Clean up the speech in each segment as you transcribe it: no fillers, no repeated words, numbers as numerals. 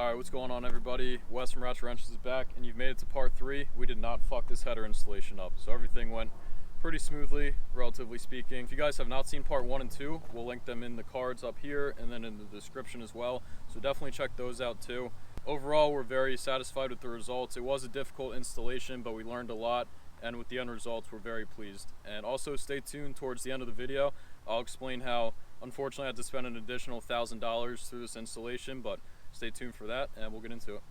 Alright, what's going on everybody? Wes from Ratchet Wrenches is back, and you've made it to part 3. We did not fuck this header installation up, so everything went pretty smoothly, relatively speaking. If you guys have not seen part 1 and 2, we'll link them in the cards up here and then in the description as well, so definitely check those out too. Overall, we're very satisfied with the results. It was a difficult installation, but we learned a lot, and with the end results, we're very pleased. And also stay tuned towards the end of the video. I'll explain how, unfortunately, I had to spend an additional $1,000 through this installation, but stay tuned for that, and we'll get into it.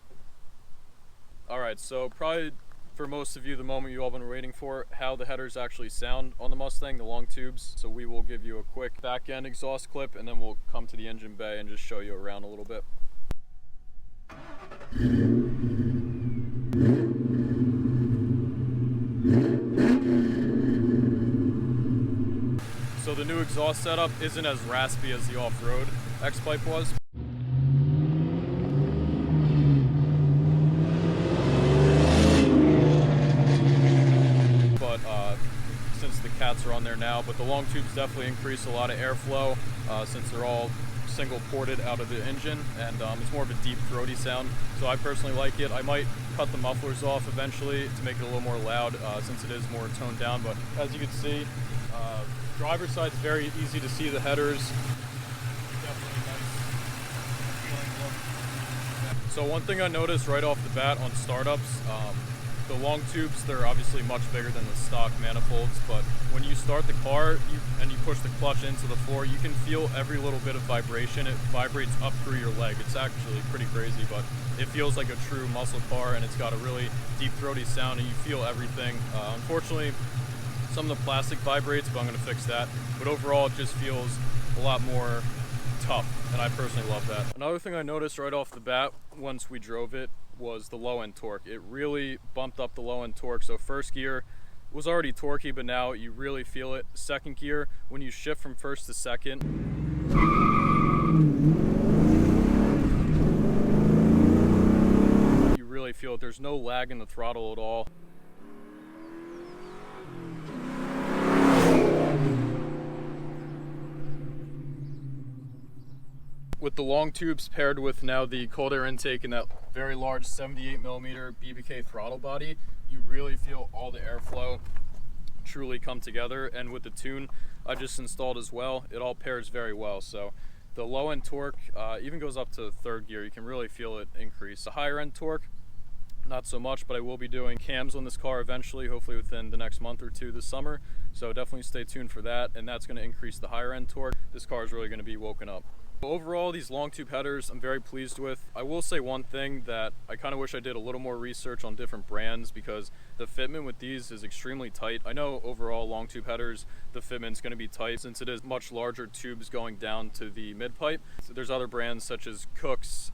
Alright, so probably for most of you, the moment you all been waiting for, how the headers actually sound on the Mustang, the long tubes. So we will give you a quick back end exhaust clip, and then we'll come to the engine bay and just show you around a little bit. So the new exhaust setup isn't as raspy as the off-road X-Pipe was. Since the cats are on there now, but the long tubes definitely increase a lot of airflow since they're all single ported out of the engine, and it's more of a deep throaty sound, so I personally like it. I might cut the mufflers off eventually to make it a little more loud since it is more toned down, but as you can see, driver's side's very easy to see the headers. Definitely nice feeling look. So one thing I noticed right off the bat on startups, the long tubes, they're obviously much bigger than the stock manifolds, but when you start the car and you push the clutch into the floor, you can feel every little bit of vibration. It vibrates up through your leg. It's actually pretty crazy, but it feels like a true muscle car, and it's got a really deep throaty sound, and you feel everything. Unfortunately, some of the plastic vibrates, but I'm going to fix that. But overall, it just feels a lot more tough, and I personally love that. Another thing I noticed right off the bat once we drove it was the low end torque. It really bumped up the low end torque. So first gear was already torquey, but now you really feel it. Second gear, when you shift from first to second, you really feel it. There's no lag in the throttle at all. With the long tubes paired with now the cold air intake and that very large 78mm BBK throttle body, you really feel all the airflow truly come together. And with the tune I just installed as well, it all pairs very well. So the low end torque even goes up to third gear. You can really feel it increase. The higher end torque, not so much, but I will be doing cams on this car eventually, hopefully within the next month or two this summer. So definitely stay tuned for that, and that's going to increase the higher end torque. This car is really going to be woken up. Overall, these long tube headers I'm very pleased with. I will say one thing that I kind of wish I did a little more research on different brands, because the fitment with these is extremely tight. I know overall long tube headers, the fitment's going to be tight since it is much larger tubes going down to the mid pipe. So there's other brands such as Cook's,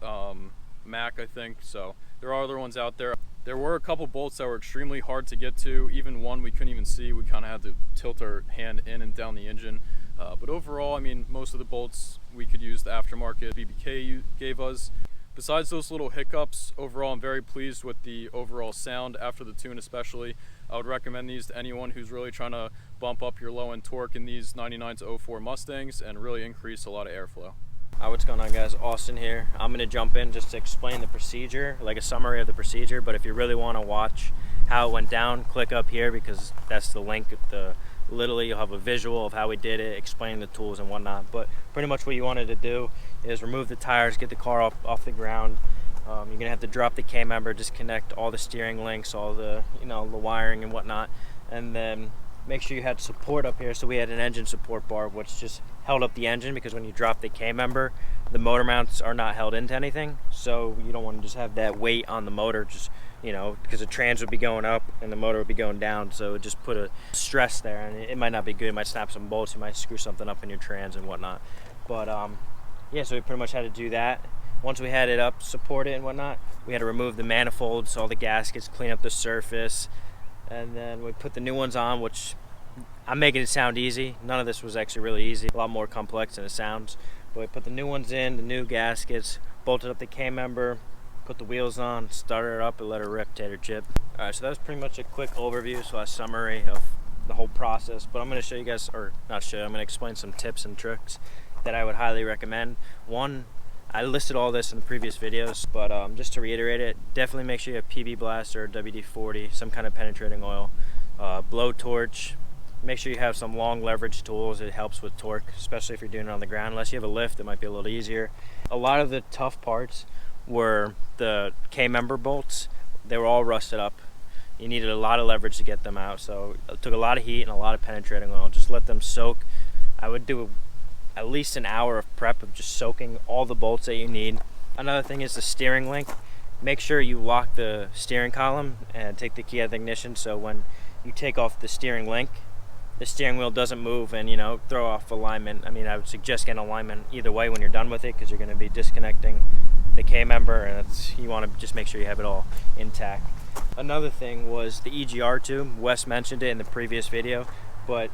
Mac I think, so there are other ones out there. There were a couple bolts that were extremely hard to get to, even one we couldn't even see. We kind of had to tilt our hand in and down the engine. But overall, I mean, most of the bolts we could use the aftermarket BBK gave us. Besides those little hiccups, overall I'm very pleased with the overall sound after the tune especially. I would recommend these to anyone who's really trying to bump up your low end torque in these 99 to 04 Mustangs and really increase a lot of airflow. Hi, what's going on guys? Austin here. I'm going to jump in just to explain the procedure, like a summary of the procedure, but if you really want to watch how it went down, click up here because that's the link. Literally you'll have a visual of how we did it, explaining the tools and whatnot. But pretty much what you wanted to do is remove the tires, get the car off the ground. You're going to have to drop the K-member, disconnect all the steering links, all the, the wiring and whatnot, and then make sure you had support up here. So we had an engine support bar which just held up the engine, because when you drop the K-member, the motor mounts are not held into anything, so you don't want to just have that weight on the motor, just because the trans would be going up and the motor would be going down, so it just put a stress there, and it might not be good. It might snap some bolts, you might screw something up in your trans and whatnot. But yeah, so we pretty much had to do that. Once we had it up, support it and whatnot, we had to remove the manifolds, all the gaskets, clean up the surface, and then we put the new ones on, which I'm making it sound easy. None of this was actually really easy, a lot more complex than it sounds. But we put the new ones in, the new gaskets, bolted up the K-member, put the wheels on, started it up, and let it rip, tater chip. Alright, so that was pretty much a quick overview, so a summary of the whole process. But I'm going to show you guys, or not show you, I'm going to explain some tips and tricks that I would highly recommend. One, I listed all this in the previous videos, but just to reiterate it, definitely make sure you have PB Blaster or WD-40, some kind of penetrating oil, blowtorch. Make sure you have some long leverage tools. It helps with torque, especially if you're doing it on the ground. Unless you have a lift, it might be a little easier. A lot of the tough parts were the K-member bolts. They were all rusted up. You needed a lot of leverage to get them out, so it took a lot of heat and a lot of penetrating oil. Just let them soak. I would do at least an hour of prep of just soaking all the bolts that you need. Another thing is the steering link. Make sure you lock the steering column and take the key out of the ignition, so when you take off the steering link, the steering wheel doesn't move and, you know, throw off alignment. I mean, I would suggest getting alignment either way when you're done with it, because you're going to be disconnecting the K-member, and you want to just make sure you have it all intact. Another thing was the EGR tube. Wes mentioned it in the previous video, but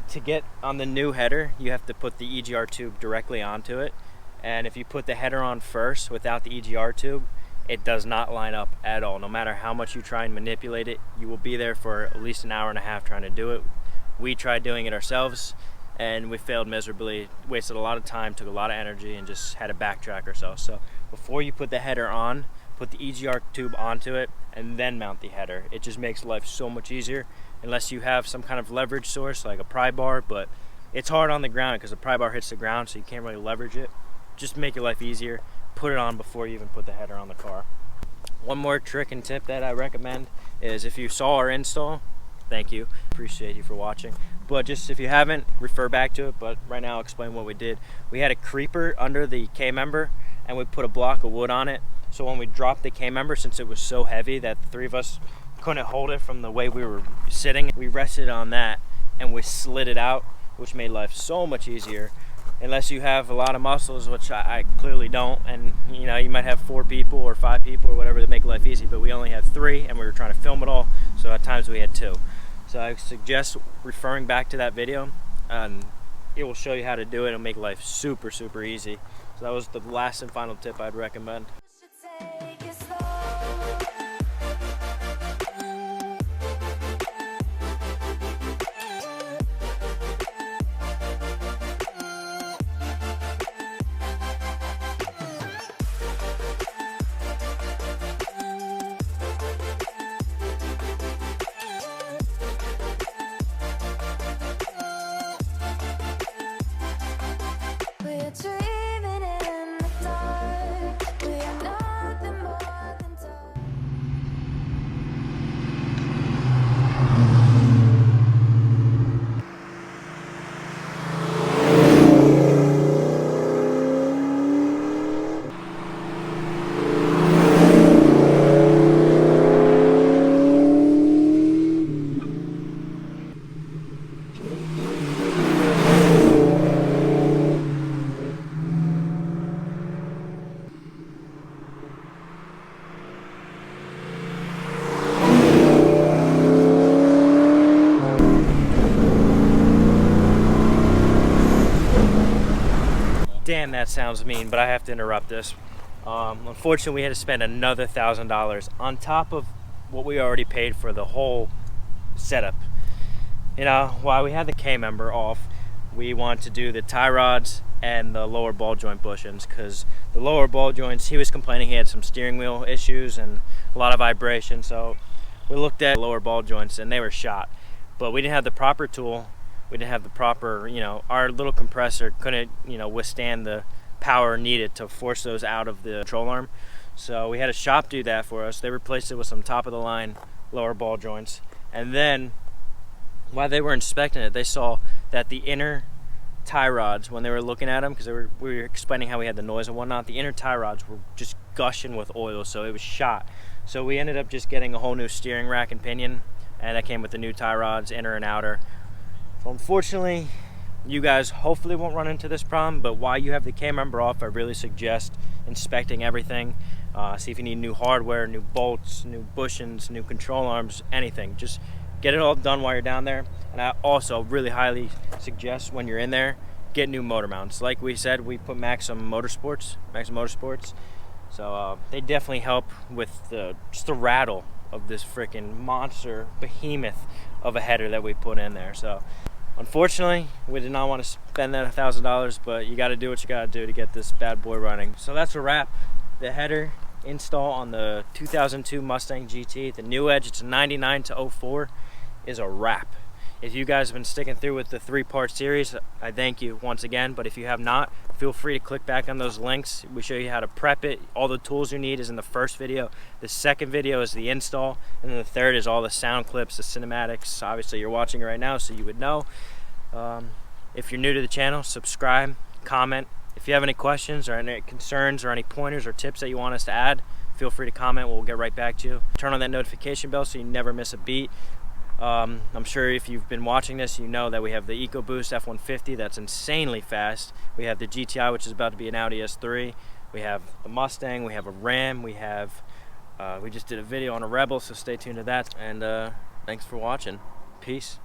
to get on the new header, you have to put the EGR tube directly onto it, and if you put the header on first without the EGR tube, it does not line up at all. No matter how much you try and manipulate it, you will be there for at least an hour and a half trying to do it. We tried doing it ourselves and we failed miserably, wasted a lot of time, took a lot of energy, and just had to backtrack ourselves. So before you put the header on, put the EGR tube onto it and then mount the header. It just makes life so much easier, unless you have some kind of leverage source like a pry bar, but it's hard on the ground because the pry bar hits the ground, so you can't really leverage it. Just to make your life easier, put it on before you even put the header on the car. One more trick and tip that I recommend is, if you saw our install, thank you, appreciate you for watching, but just if you haven't, refer back to it. But right now I'll explain what we did. We had a creeper under the K-member and we put a block of wood on it, so when we dropped the K-member, since it was so heavy that the three of us couldn't hold it from the way we were sitting, we rested on that and we slid it out, which made life so much easier. Unless you have a lot of muscles, which I clearly don't, and you know, you might have 4 people or 5 people or whatever to make life easy, but we only had 3 and we were trying to film it all, so at times we had 2. So I suggest referring back to that video, and it will show you how to do it and make life super, super easy. So that was the last and final tip I'd recommend. Damn, that sounds mean, but I have to interrupt this. Unfortunately, we had to spend another $1,000 on top of what we already paid for the whole setup. You know, while we had the K-member off, we wanted to do the tie rods and the lower ball joint bushings, because the lower ball joints, he was complaining he had some steering wheel issues and a lot of vibration, so we looked at lower ball joints and they were shot. But we didn't have the proper tool. We didn't have the proper, you know, our little compressor couldn't, you know, withstand the power needed to force those out of the control arm. So we had a shop do that for us. They replaced it with some top of the line lower ball joints. And then while they were inspecting it, they saw that the inner tie rods, when they were looking at them, because we were explaining how we had the noise and whatnot, the inner tie rods were just gushing with oil, so it was shot. So we ended up just getting a whole new steering rack and pinion, and that came with the new tie rods, inner and outer. So unfortunately, you guys hopefully won't run into this problem, but while you have the K-member off, I really suggest inspecting everything. See if you need new hardware, new bolts, new bushings, new control arms, anything. Just get it all done while you're down there. And I also really highly suggest when you're in there, get new motor mounts. Like we said, we put Maxim Motorsports. So they definitely help with just the rattle of this freaking monster behemoth of a header that we put in there. So Unfortunately, we did not want to spend that $1,000, but you got to do what you got to do to get this bad boy running. So that's a wrap. The header install on the 2002 Mustang GT, the new Edge, it's 99 to 04, is a wrap. If you guys have been sticking through with the 3-part series, I thank you once again. But if you have not, feel free to click back on those links. We show you how to prep it. All the tools you need is in the first video. The second video is the install. And then the third is all the sound clips, the cinematics. Obviously, you're watching it right now, so you would know. If you're new to the channel, subscribe, comment. If you have any questions or any concerns or any pointers or tips that you want us to add, feel free to comment. We'll get right back to you. Turn on that notification bell so you never miss a beat. I'm sure if you've been watching this, you know that we have the EcoBoost F-150 that's insanely fast. We have the GTI, which is about to be an Audi S3. We have the Mustang, we have a Ram, we just did a video on a Rebel, so stay tuned to that. And thanks for watching. Peace.